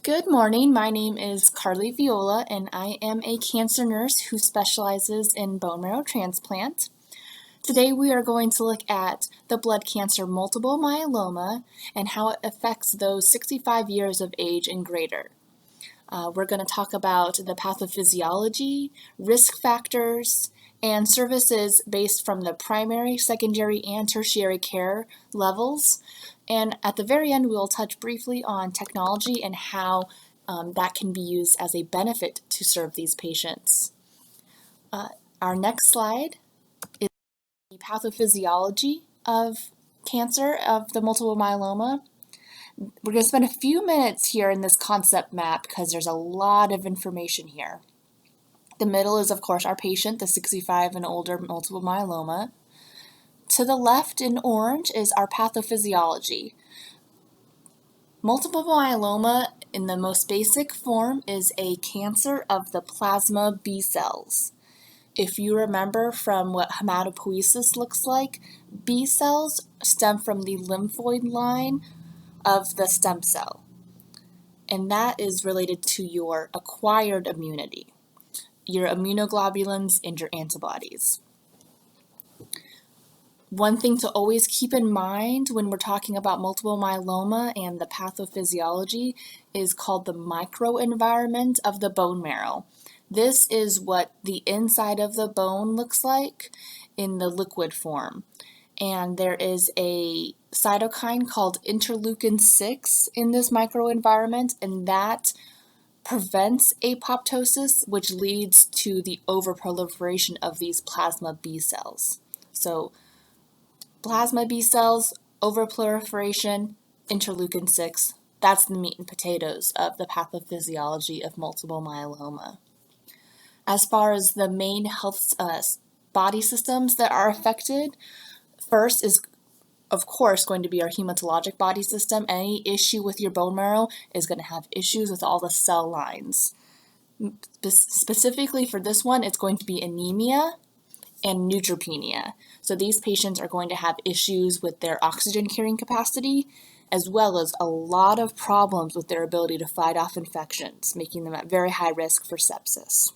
Good morning. My name is Carly Viola, and I am a cancer nurse who specializes in bone marrow transplant. Today we are going to look at the blood cancer multiple myeloma and how it affects those 65 years of age and greater. We're going to talk about the pathophysiology, risk factors, and services based from the primary, secondary, and tertiary care levels. And at the very end, we'll touch briefly on technology and how that can be used as a benefit to serve these patients. Our next slide is the pathophysiology of cancer of the multiple myeloma. We're going to spend a few minutes here in this concept map because there's a lot of information here. The middle is, of course, our patient, the 65 and older multiple myeloma. To the left in orange is our pathophysiology. Multiple myeloma, in the most basic form, is a cancer of the plasma B cells. If you remember from what hematopoiesis looks like, B cells stem from the lymphoid line of the stem cell, and that is related to your acquired immunity, your immunoglobulins and your antibodies. One thing to always keep in mind when we're talking about multiple myeloma and the pathophysiology is called the microenvironment of the bone marrow. This is what the inside of the bone looks like in the liquid form. And there is a cytokine called interleukin-6 in this microenvironment, and that prevents apoptosis, which leads to the overproliferation of these plasma B cells. So plasma B cells, overproliferation, interleukin-6, that's the meat and potatoes of the pathophysiology of multiple myeloma. As far as the main health body systems that are affected, first is, of course, going to be our hematologic body system. Any issue with your bone marrow is going to have issues with all the cell lines. Specifically for this one, it's going to be anemia and neutropenia. So these patients are going to have issues with their oxygen carrying capacity, as well as a lot of problems with their ability to fight off infections, making them at very high risk for sepsis.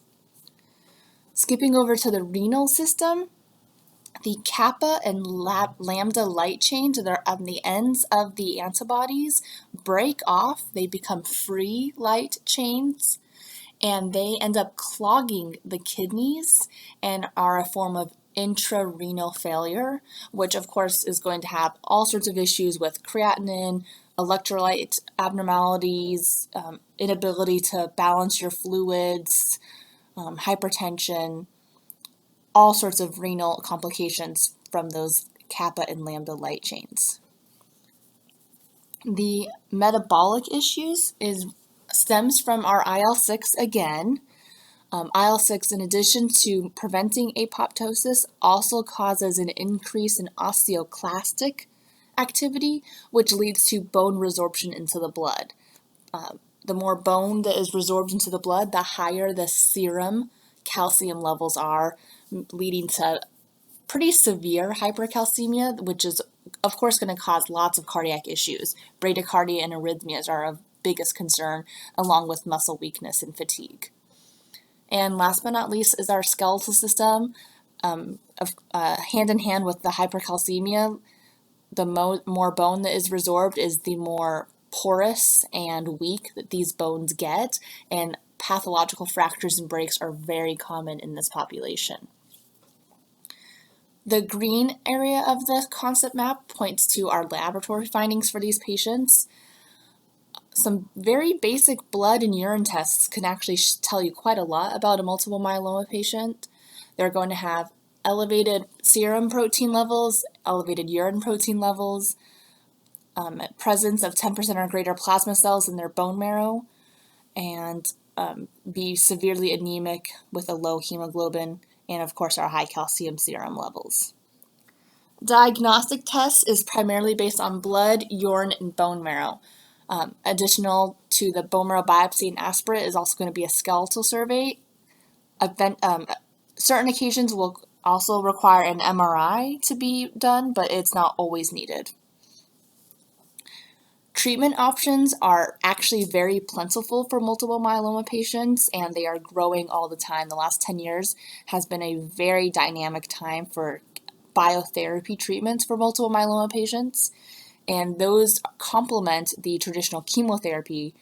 Skipping over to the renal system, the kappa and lambda light chains that are on the ends of the antibodies break off. They become free light chains, and they end up clogging the kidneys and are a form of intrarenal failure, which of course is going to have all sorts of issues with creatinine, electrolyte abnormalities, inability to balance your fluids, hypertension, all sorts of renal complications from those kappa and lambda light chains. The metabolic issues stems from our IL-6 again. IL-6, in addition to preventing apoptosis, also causes an increase in osteoclastic activity, which leads to bone resorption into the blood. The more bone that is resorbed into the blood, the higher the serum calcium levels are, leading to pretty severe hypercalcemia, which is, of course, going to cause lots of cardiac issues. Bradycardia and arrhythmias are of biggest concern, along with muscle weakness and fatigue. And last but not least is our skeletal system. Hand in hand with the hypercalcemia, the more bone that is resorbed is the more porous and weak that these bones get, and pathological fractures and breaks are very common in this population. The green area of the concept map points to our laboratory findings for these patients. Some very basic blood and urine tests can actually tell you quite a lot about a multiple myeloma patient. They're going to have elevated serum protein levels, elevated urine protein levels, presence of 10% or greater plasma cells in their bone marrow, and be severely anemic with a low hemoglobin, and of course our high calcium serum levels. Diagnostic tests is primarily based on blood, urine, and bone marrow. Additional to the bone marrow biopsy and aspirate is also going to be a skeletal survey. Certain occasions will also require an MRI to be done, but it's not always needed. Treatment options are actually very plentiful for multiple myeloma patients, and they are growing all the time. The last 10 years has been a very dynamic time for biotherapy treatments for multiple myeloma patients, and those complement the traditional chemotherapy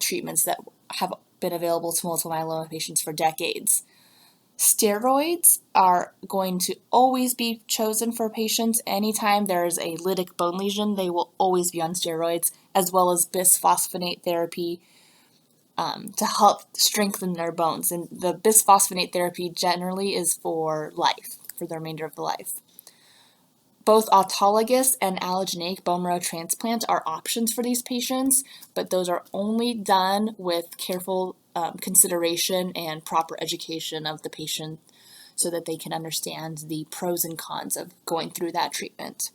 treatments that have been available to multiple myeloma patients for decades. Steroids are going to always be chosen for patients. Anytime there's a lytic bone lesion, they will always be on steroids, as well as bisphosphonate therapy to help strengthen their bones. And the bisphosphonate therapy generally is for life, for the remainder of the life. Both autologous and allogeneic bone marrow transplant are options for these patients, but those are only done with careful consideration and proper education of the patient so that they can understand the pros and cons of going through that treatment.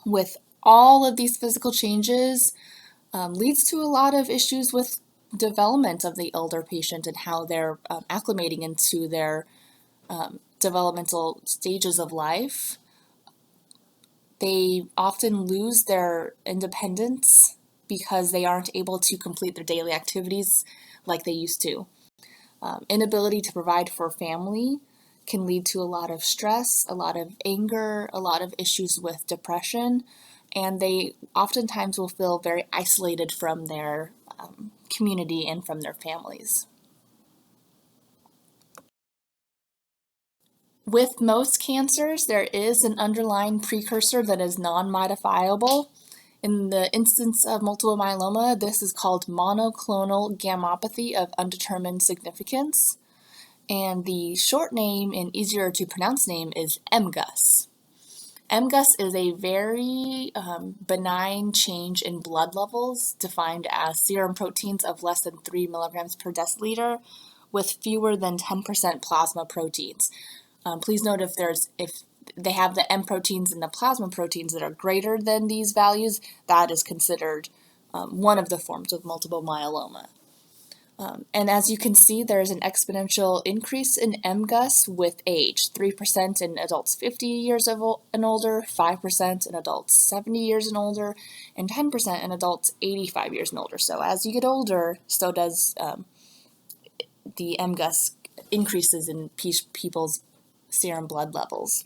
With all of these physical changes, leads to a lot of issues with development of the elder patient and how they're acclimating into their developmental stages of life. They often lose their independence because they aren't able to complete their daily activities like they used to. Inability to provide for family can lead to a lot of stress, a lot of anger, a lot of issues with depression, and they oftentimes will feel very isolated from their community and from their families. With most cancers, there is an underlying precursor that is non-modifiable. In the instance of multiple myeloma, this is called monoclonal gammopathy of undetermined significance. And the short name and easier to pronounce name is MGUS. MGUS is a very benign change in blood levels defined as serum proteins of less than 3 milligrams per deciliter with fewer than 10% plasma proteins. Please note if they have the M proteins and the plasma proteins that are greater than these values, that is considered one of the forms of multiple myeloma. And as you can see, there's an exponential increase in MGUS with age, 3% in adults 50 years and older, 5% in adults 70 years and older, and 10% in adults 85 years and older. So as you get older, so does the MGUS increases in people's serum blood levels.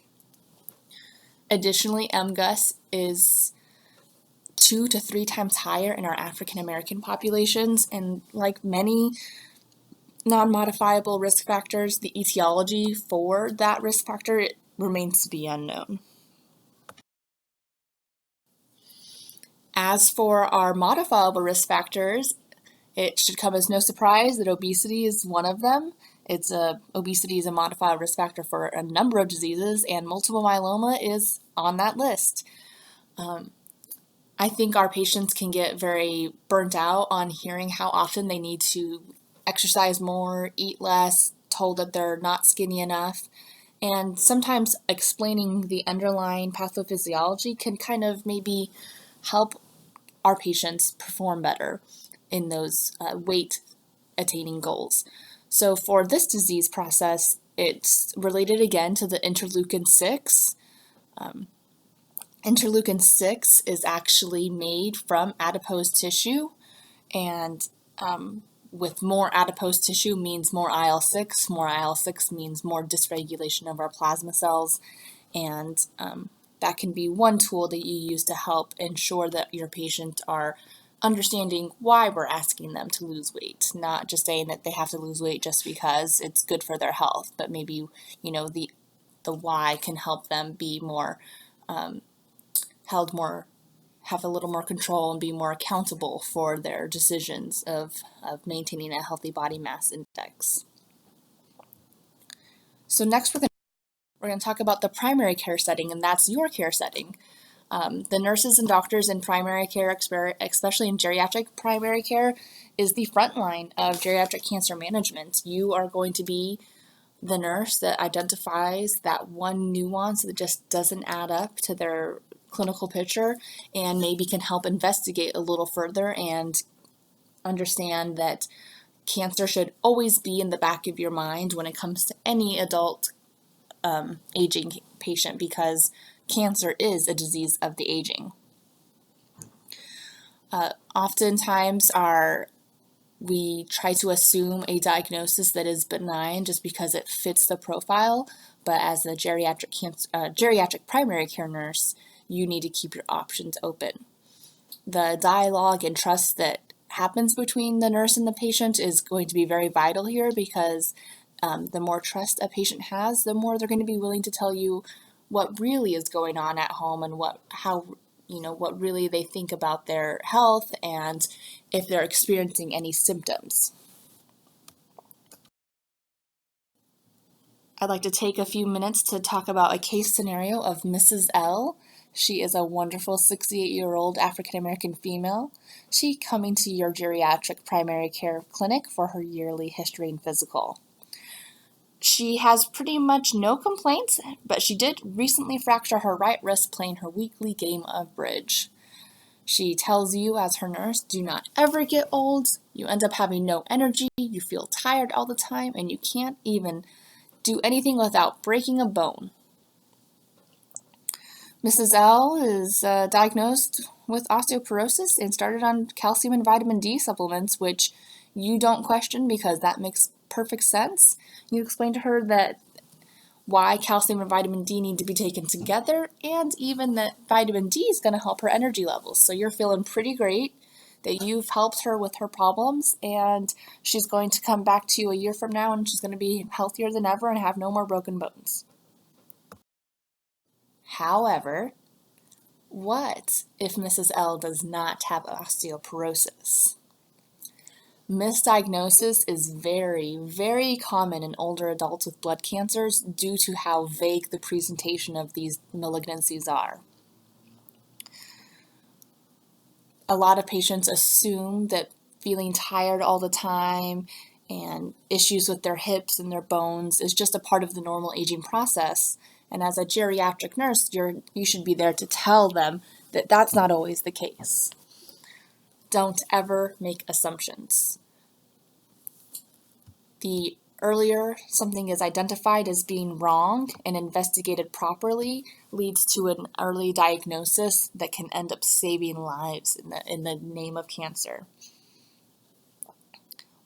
Additionally, MGUS is 2 to 3 times higher in our African American populations, and like many non-modifiable risk factors, the etiology for that risk factor remains to be unknown. As for our modifiable risk factors, it should come as no surprise that obesity is one of them. Obesity is a modifiable risk factor for a number of diseases, and multiple myeloma is on that list. I think our patients can get very burnt out on hearing how often they need to exercise more, eat less, told that they're not skinny enough. And sometimes explaining the underlying pathophysiology can kind of maybe help our patients perform better in those weight attaining goals. So for this disease process, it's related again to the interleukin 6. Interleukin 6 is actually made from adipose tissue, and with more adipose tissue means more IL-6. More IL-6 means more dysregulation of our plasma cells, and that can be one tool that you use to help ensure that your patients are understanding why we're asking them to lose weight, not just saying that they have to lose weight just because it's good for their health, but maybe, the why can help them be more have a little more control and be more accountable for their decisions of maintaining a healthy body mass index. So next we're going to talk about the primary care setting, and that's your care setting. The nurses and doctors in primary care, especially in geriatric primary care, is the front line of geriatric cancer management. You are going to be the nurse that identifies that one nuance that just doesn't add up to their clinical picture and maybe can help investigate a little further and understand that cancer should always be in the back of your mind when it comes to any adult aging patient, because cancer is a disease of the aging. Oftentimes we try to assume a diagnosis that is benign just because it fits the profile, but as a geriatric primary care nurse, you need to keep your options open. The dialogue and trust that happens between the nurse and the patient is going to be very vital here, because the more trust a patient has, the more they're going to be willing to tell you what really is going on at home and what really they think about their health and if they're experiencing any symptoms. I'd like to take a few minutes to talk about a case scenario of Mrs. L. She is a wonderful 68-year-old African-American female. She coming to your geriatric primary care clinic for her yearly history and physical. She has pretty much no complaints, but she did recently fracture her right wrist playing her weekly game of bridge. She tells you as her nurse, do not ever get old. You end up having no energy, you feel tired all the time, and you can't even do anything without breaking a bone. Mrs. L is diagnosed with osteoporosis and started on calcium and vitamin D supplements, which you don't question because that makes perfect sense. You explain to her that why calcium and vitamin D need to be taken together, and even that vitamin D is going to help her energy levels. So you're feeling pretty great that you've helped her with her problems, and she's going to come back to you a year from now and she's going to be healthier than ever and have no more broken bones. However, what if Mrs. L does not have osteoporosis? Misdiagnosis is very, very common in older adults with blood cancers due to how vague the presentation of these malignancies are. A lot of patients assume that feeling tired all the time and issues with their hips and their bones is just a part of the normal aging process. And as a geriatric nurse, you should be there to tell them that that's not always the case. Don't ever make assumptions. The earlier something is identified as being wrong and investigated properly leads to an early diagnosis that can end up saving lives in the name of cancer.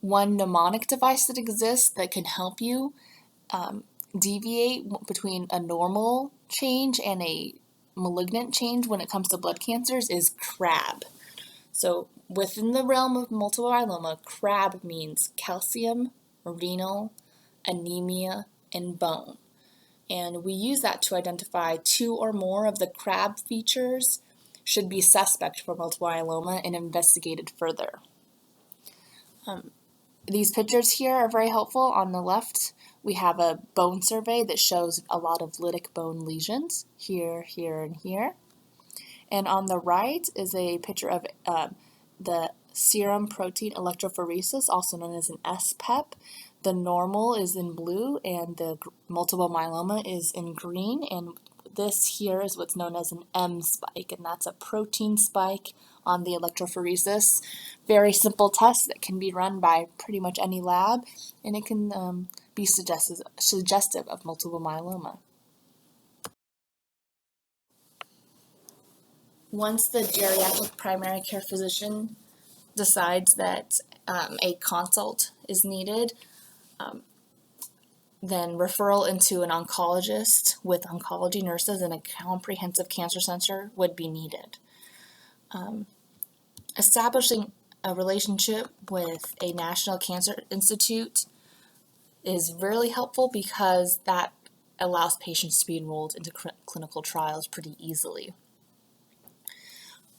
One mnemonic device that exists that can help you deviate between a normal change and a malignant change when it comes to blood cancers is CRAB. So within the realm of multiple myeloma, CRAB means calcium, renal, anemia, and bone. And we use that to identify 2 or more of the CRAB features should be suspect for multiple myeloma and investigated further. These pictures here are very helpful. On the left, we have a bone survey that shows a lot of lytic bone lesions here, here, and here. And on the right is a picture of the serum protein electrophoresis, also known as an SPEP. The normal is in blue and the multiple myeloma is in green, and this here is what's known as an M spike, and that's a protein spike on the electrophoresis. Very simple test that can be run by pretty much any lab, and it can be suggestive of multiple myeloma. Once the geriatric primary care physician decides that a consult is needed, then referral into an oncologist with oncology nurses and a comprehensive cancer center would be needed. Establishing a relationship with a National Cancer Institute is really helpful because that allows patients to be enrolled into clinical trials pretty easily.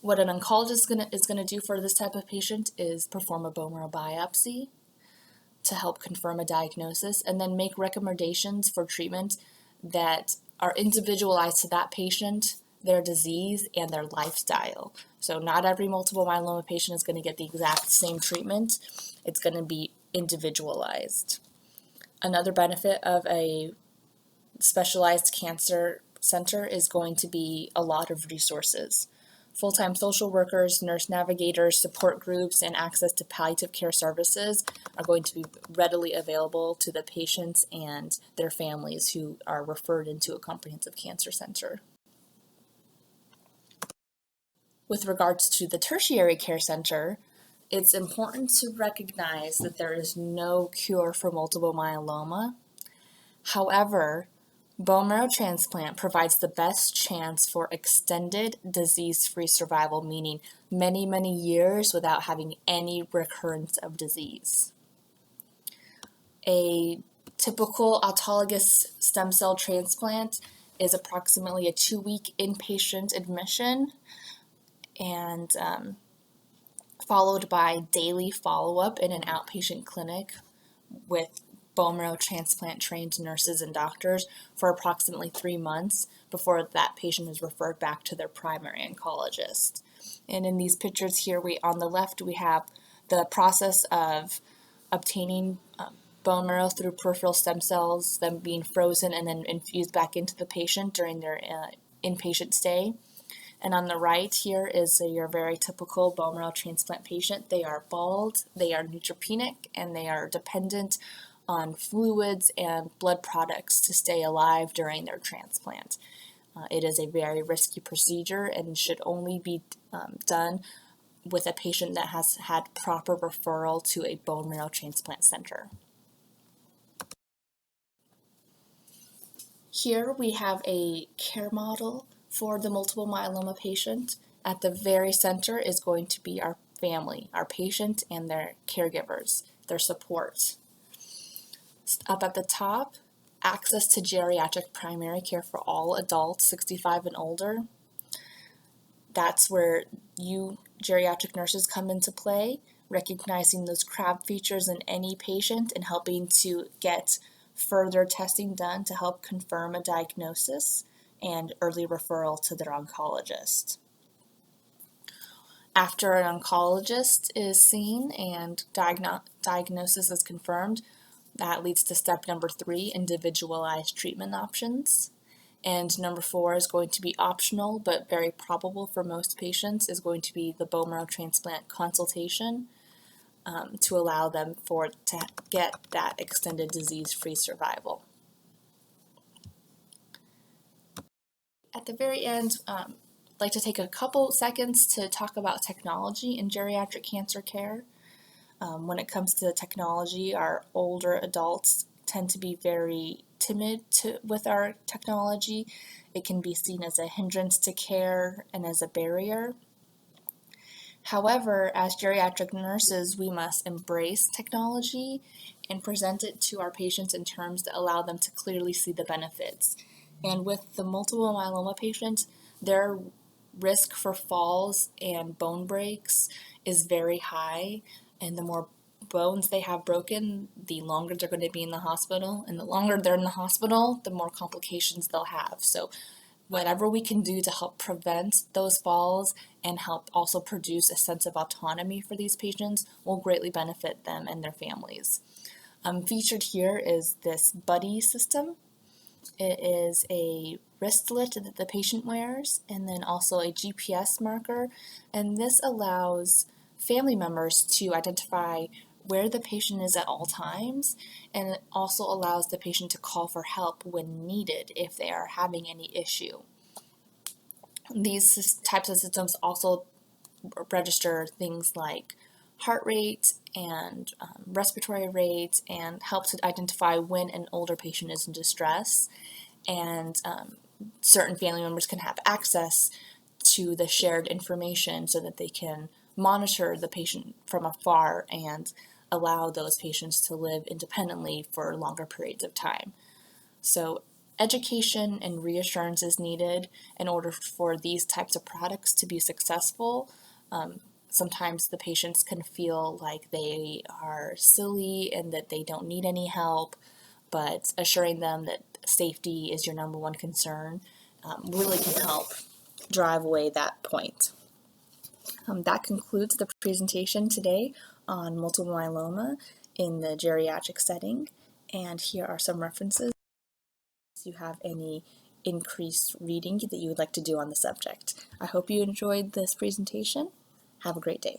What an oncologist is going to do for this type of patient is perform a bone marrow biopsy to help confirm a diagnosis and then make recommendations for treatment that are individualized to that patient, their disease, and their lifestyle. So not every multiple myeloma patient is going to get the exact same treatment. It's going to be individualized. Another benefit of a specialized cancer center is going to be a lot of resources. Full-time social workers, nurse navigators, support groups, and access to palliative care services are going to be readily available to the patients and their families who are referred into a comprehensive cancer center. With regards to the tertiary care center, it's important to recognize that there is no cure for multiple myeloma. However, bone marrow transplant provides the best chance for extended disease-free survival, meaning many, many years without having any recurrence of disease. A typical autologous stem cell transplant is approximately a 2-week inpatient admission and followed by daily follow-up in an outpatient clinic with bone marrow transplant trained nurses and doctors for approximately 3 months before that patient is referred back to their primary oncologist. And in these pictures here, on the left, we have the process of obtaining bone marrow through peripheral stem cells, them being frozen and then infused back into the patient during their inpatient stay. And on the right here is your very typical bone marrow transplant patient. They are bald, they are neutropenic, and they are dependent on fluids and blood products to stay alive during their transplant. It is a very risky procedure and should only be done with a patient that has had proper referral to a bone marrow transplant center. Here we have a care model for the multiple myeloma patient. At the very center is going to be our family, our patient and their caregivers, their support. Up at the top, access to geriatric primary care for all adults 65 and older. That's where you geriatric nurses come into play, recognizing those CRAB features in any patient and helping to get further testing done to help confirm a diagnosis and early referral to their oncologist. After an oncologist is seen and diagnosis is confirmed, that leads to step number 3, individualized treatment options. And number 4 is going to be optional, but very probable for most patients, is going to be the bone marrow transplant consultation to allow them to get that extended disease-free survival. At the very end, I'd like to take a couple seconds to talk about technology in geriatric cancer care. When it comes to technology, our older adults tend to be very timid with our technology. It can be seen as a hindrance to care and as a barrier. However, as geriatric nurses, we must embrace technology and present it to our patients in terms that allow them to clearly see the benefits. And with the multiple myeloma patients, their risk for falls and bone breaks is very high, and the more bones they have broken, the longer they're going to be in the hospital, and the longer they're in the hospital, the more complications they'll have. So whatever we can do to help prevent those falls and help also produce a sense of autonomy for these patients will greatly benefit them and their families. Featured here is this buddy system. It is a wristlet that the patient wears, and then also a GPS marker, and this allows family members to identify where the patient is at all times, and it also allows the patient to call for help when needed if they are having any issue. These types of systems also register things like heart rate and respiratory rate, and help to identify when an older patient is in distress, and certain family members can have access to the shared information so that they can monitor the patient from afar and allow those patients to live independently for longer periods of time. So education and reassurance is needed in order for these types of products to be successful. Sometimes the patients can feel like they are silly and that they don't need any help, but assuring them that safety is your number one concern really can help drive away that point. That concludes the presentation today on multiple myeloma in the geriatric setting, and here are some references if you have any increased reading that you would like to do on the subject. I hope you enjoyed this presentation. Have a great day.